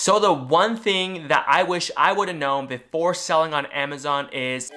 So the one thing that I wish I would have known before selling on Amazon is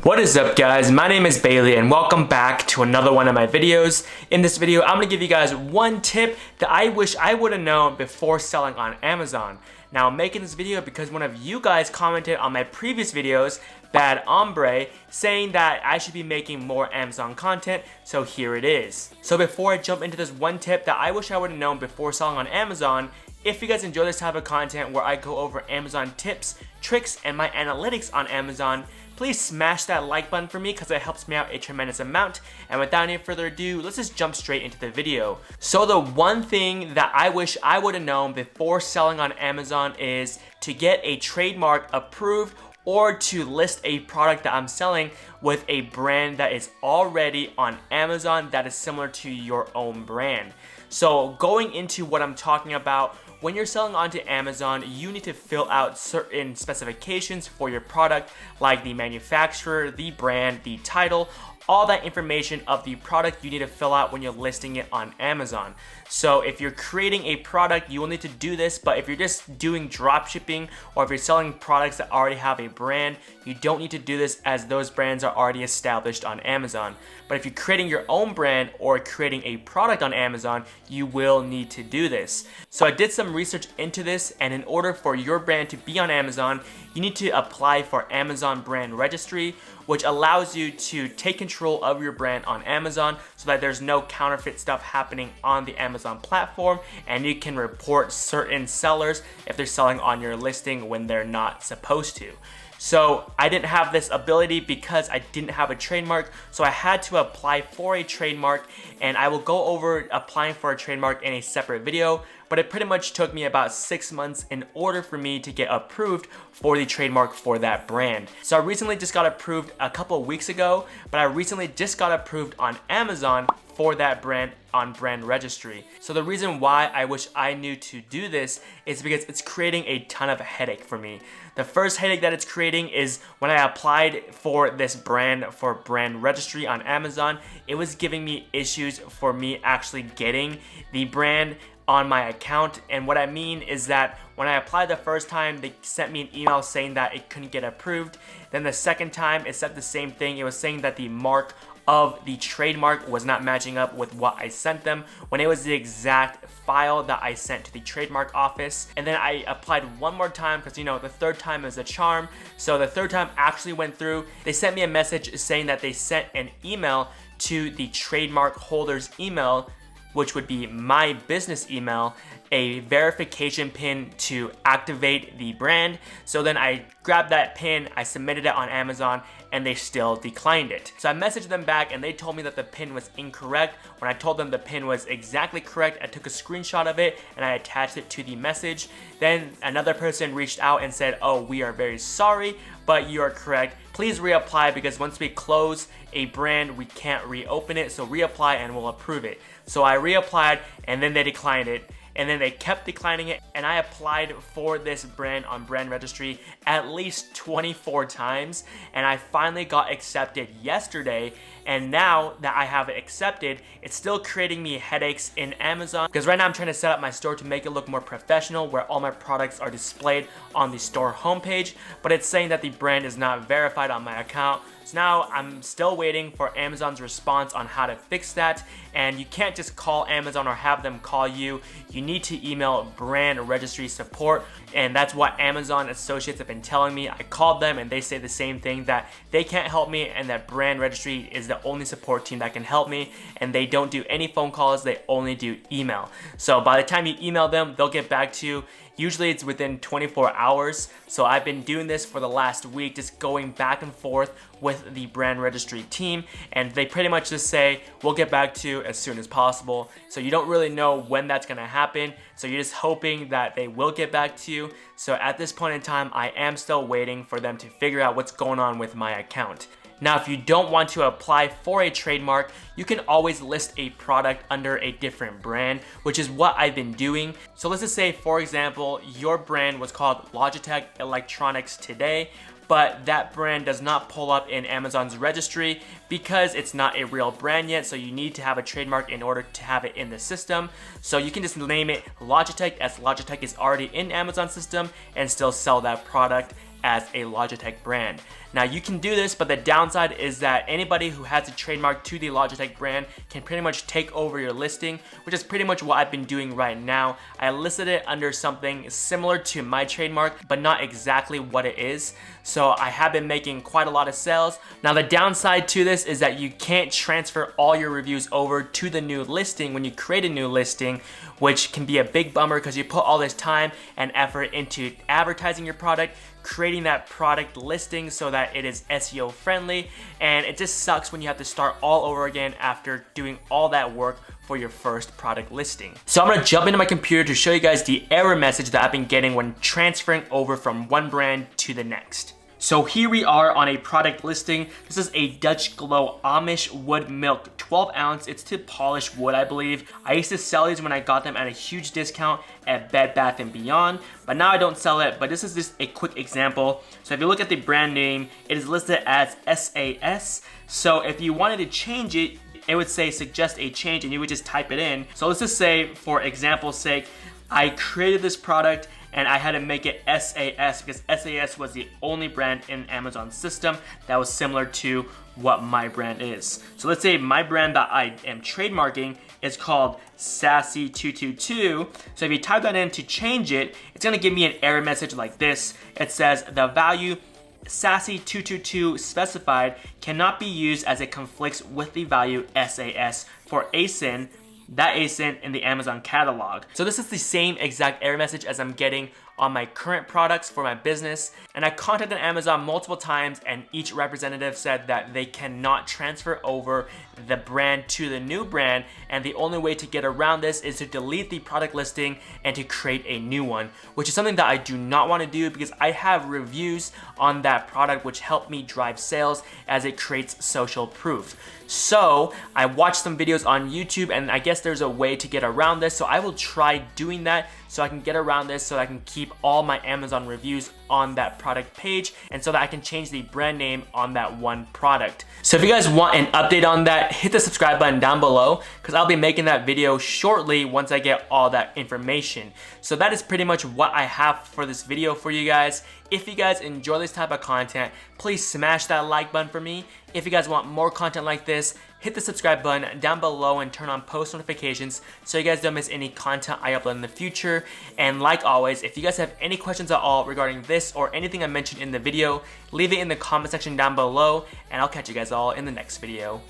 what is up, guys? My name is Bailey and welcome back to another one of my videos. In this video, I'm gonna give you guys one tip that I wish I would have known before selling on Amazon. Now, I'm making this video because one of you guys commented on my previous videos, Bad Hombre, saying that I should be making more Amazon content, so here it is. So before I jump into this one tip that I wish I would have known before selling on Amazon, if you guys enjoy this type of content where I go over Amazon tips, tricks, and my analytics on Amazon, please smash that like button for me because it helps me out a tremendous amount. And without any further ado, let's just jump straight into the video. So the one thing that I wish I would have known before selling on Amazon is to get a trademark approved or to list a product that I'm selling with a brand that is already on Amazon that is similar to your own brand. So going into what I'm talking about, when you're selling onto Amazon, you need to fill out certain specifications for your product, like the manufacturer, the brand, the title, all that information of the product you need to fill out when you're listing it on Amazon. So if you're creating a product, you will need to do this, but if you're just doing drop shipping or if you're selling products that already have a brand, you don't need to do this as those brands are already established on Amazon. But if you're creating your own brand or creating a product on Amazon, you will need to do this. So I did some research into this, and in order for your brand to be on Amazon, you need to apply for Amazon Brand Registry, which allows you to take control of your brand on Amazon so that there's no counterfeit stuff happening on the Amazon platform, and you can report certain sellers if they're selling on your listing when they're not supposed to. So I didn't have this ability because I didn't have a trademark, so I had to apply for a trademark, and I will go over applying for a trademark in a separate video, but it pretty much took me about 6 months in order for me to get approved for the trademark for that brand. So I recently just got approved a couple of weeks ago, but I recently just got approved on Amazon for that brand on Brand Registry. So the reason why I wish I knew to do this is because it's creating a ton of headache for me. The first headache that it's creating is when I applied for this brand for Brand Registry on Amazon, it was giving me issues for me actually getting the brand on my account. And what I mean is that when I applied the first time, they sent me an email saying that it couldn't get approved. Then the second time, it said the same thing. It was saying that the mark of the trademark was not matching up with what I sent them when it was the exact file that I sent to the trademark office. And then I applied one more time because, you know, the third time is a charm. So the third time actually went through. They sent me a message saying that they sent an email to the trademark holder's email, which would be my business email, a verification pin to activate the brand. So then I grabbed that pin, I submitted it on Amazon, and they still declined it. So I messaged them back and they told me that the pin was incorrect. When I told them the pin was exactly correct, I took a screenshot of it and I attached it to the message. Then another person reached out and said, "Oh, we are very sorry, but you are correct. Please reapply because once we close a brand, we can't reopen it. So reapply and we'll approve it." So I reapplied and then they declined it. And then they kept declining it, and I applied for this brand on Brand Registry at least 24 times, and I finally got accepted yesterday. And now that I have it accepted, it's still creating me headaches in Amazon because right now I'm trying to set up my store to make it look more professional where all my products are displayed on the store homepage, but it's saying that the brand is not verified on my account. So now I'm still waiting for Amazon's response on how to fix that, and you can't just call Amazon or have them call you. You need to email Brand Registry support, and that's what Amazon associates have been telling me. I called them and they say the same thing, that they can't help me and that Brand Registry is the only support team that can help me, and they don't do any phone calls, they only do email. So by the time you email them, they'll get back to you. Usually it's within 24 hours. So I've been doing this for the last week, just going back and forth with the Brand Registry team, and they pretty much just say, "We'll get back to you as soon as possible." So you don't really know when that's gonna happen. So you're just hoping that they will get back to you. So at this point in time, I am still waiting for them to figure out what's going on with my account. Now, if you don't want to apply for a trademark, you can always list a product under a different brand, which is what I've been doing. So let's just say, for example, your brand was called Logitech Electronics Today, but that brand does not pull up in Amazon's registry because it's not a real brand yet, so you need to have a trademark in order to have it in the system. So you can just name it Logitech, as Logitech is already in Amazon's system, and still sell that product as a Logitech brand. Now you can do this, but the downside is that anybody who has a trademark to the Logitech brand can pretty much take over your listing, which is pretty much what I've been doing right now. I listed it under something similar to my trademark, but not exactly what it is. So I have been making quite a lot of sales. Now the downside to this is that you can't transfer all your reviews over to the new listing when you create a new listing, which can be a big bummer because you put all this time and effort into advertising your product, creating that product listing so that it is SEO friendly, and it just sucks when you have to start all over again after doing all that work for your first product listing. So I'm gonna jump into my computer to show you guys the error message that I've been getting when transferring over from one brand to the next. So here we are on a product listing. This is a Dutch Glow Amish wood milk 12 ounce. It's to polished wood, I believe. I used to sell these when I got them at a huge discount at Bed Bath & Beyond, but now I don't sell it, but this is just a quick example. So if you look at the brand name, it is listed as SAS. So if you wanted to change it, it would say suggest a change and you would just type it in. So let's just say, for example's sake, I created this product and I had to make it SAS because SAS was the only brand in Amazon's system that was similar to what my brand is. So let's say my brand that I am trademarking is called Sassy222. So if you type that in to change it, it's gonna give me an error message like this. It says the value Sassy222 specified cannot be used as it conflicts with the value SAS for ASIN, that ASIN in the Amazon catalog. So this is the same exact error message as I'm getting on my current products for my business. And I contacted Amazon multiple times and each representative said that they cannot transfer over the brand to the new brand, and the only way to get around this is to delete the product listing and to create a new one, which is something that I do not want to do because I have reviews on that product which help me drive sales as it creates social proof. So I watched some videos on YouTube and I guess there's a way to get around this, so I will try doing that so I can get around this, so I can keep all my Amazon reviews on that product page and so that I can change the brand name on that one product. So if you guys want an update on that, hit the subscribe button down below because I'll be making that video shortly once I get all that information. So that is pretty much what I have for this video for you guys. If you guys enjoy this type of content, please smash that like button for me. If you guys want more content like this, hit the subscribe button down below and turn on post notifications so you guys don't miss any content I upload in the future. And like always, if you guys have any questions at all regarding this or anything I mentioned in the video, leave it in the comment section down below and I'll catch you guys all in the next video.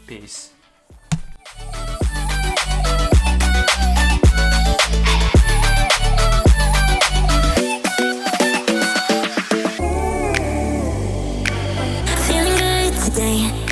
Peace. Feeling good today.